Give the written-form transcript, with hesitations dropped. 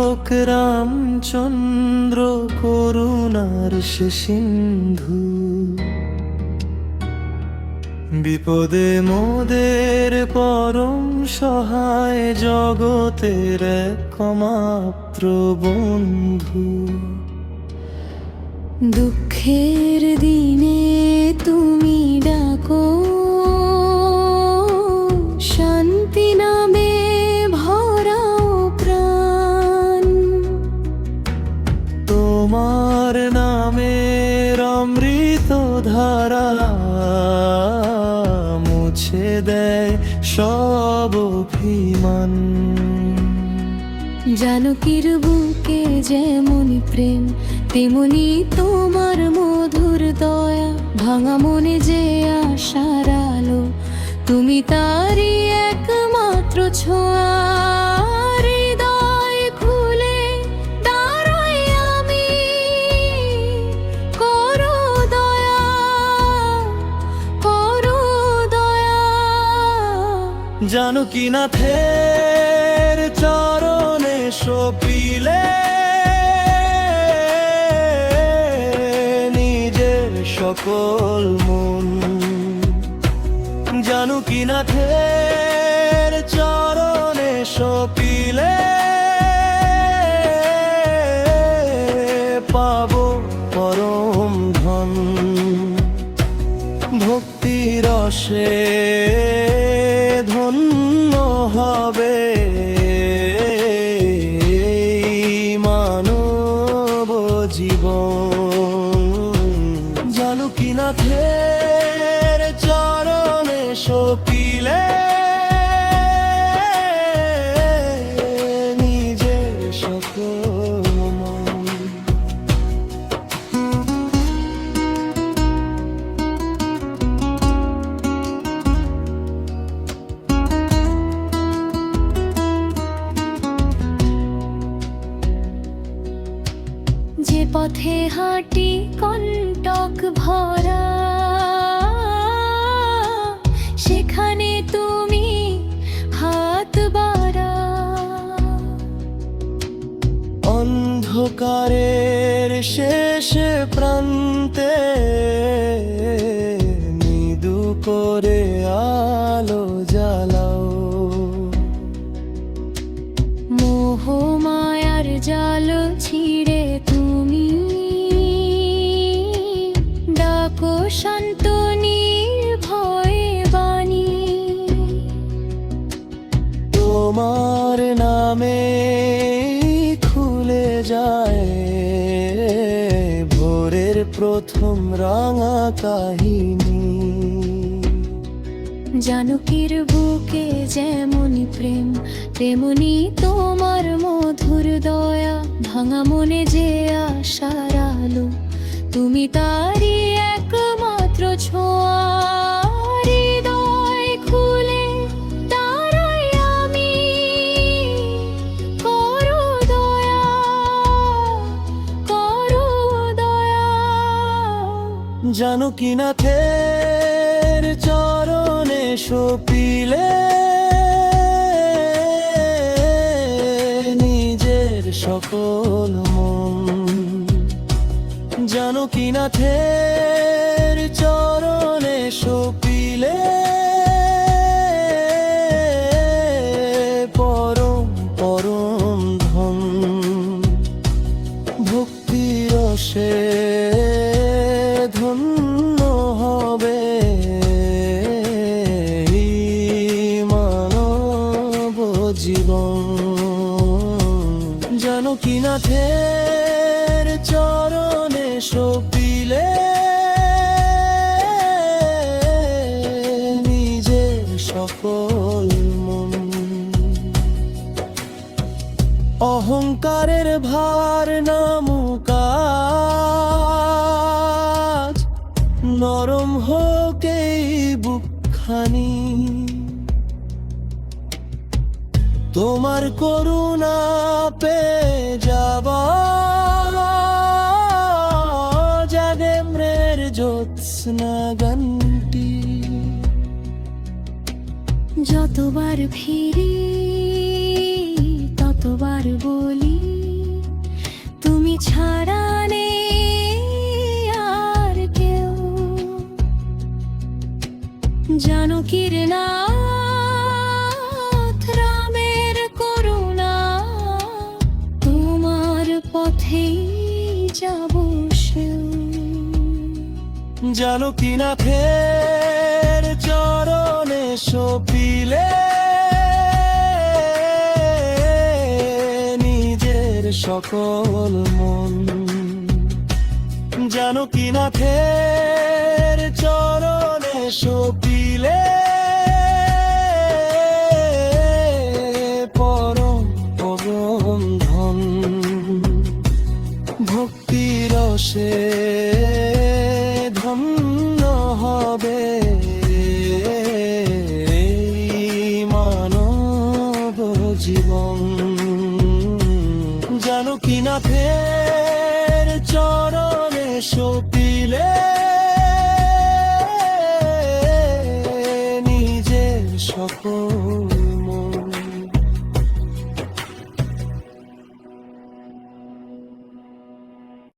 হোক রামচন্দ্র করুণার সে সিন্ধু, বিপদে মোদের পরম সহায় জগতের একমাত্র বন্ধু। দুঃখের দিনে তুমি ডাকো, শান্তি নামে ভরাও প্রাণ। তোমার নামের অমৃত ধারা মুছে দেয় সব অভিমান। জানকীর বুকে যেমনি প্রেম, তেমনি তোমার মধুর দয়া। ভাঙা মনে যে আশার আলো, তুমি তারই একমাত্র ছোঁয়া। হৃদয় খুলে দাঁড়াই আমি, করো দয়া, করো দয়া। জানকীনাথের চরণে সপিলে নিজের সকল মন। জানকীনাথের চরণে সপিলে পাবো পরম ধন। ভক্তি রসে ধন্য হবে মানব জীবন। জানকীনাথের চরণে সপিলে নিজের সকল মন। যে পথে হাঁটি কণ্টক ভরা, সেখানে তুমি হাত বাড়াও। অন্ধকারের শেষ প্রান্তে মৃদু করে আলো জ্বালাও। মোহ মায়ার জাল ছিঁড়ে তুমি ডাকো শান্ত নির্ভয় বাণী। তোমার নামে খুলে যায় ভোরের প্রথম রাঙা কাহিনী। জানকীর বুকে যেমনি প্রেম, তেমনি তোমার মধুর দয়া। ভাঙা মনে যে আশার আলো, তুমি তারই একমাত্র ছোঁয়া। হৃদয় খুলে দাঁড়াই আমি, করো দয়া, করো দয়া। জানকীনাথের চরণে সপিলে নিজের সকল মন। জানকীনাথের চরণে সপিলে পরম পরম ধন। ভক্তি রসে ধন্য হবে মানব জীবন। জানকীনাথের চরণে সপিলে নিজের সকল মন। অহংকারের ভার নামুকাজ, নরম হোক এই বুকখানি। তোমার করুণা পেয়ে যাবা জাগে মৃর জ্যোৎস্না গানটি। যতবার ফিরি ততবার বলি ছাড়া নেই আর কেউ। জানকীর নাথ রামের করুণা, তোমার পথেই যাব সেও। জানকীনাথের চরণে সপিলে নিজের সকল মন। জানকীনাথের চরণে সপিলে পরম পরম ধন। ভক্তি রসে ধন্য হবে মানব জীবন। জানকীনাথের চরণে সপিলে নিজের সকল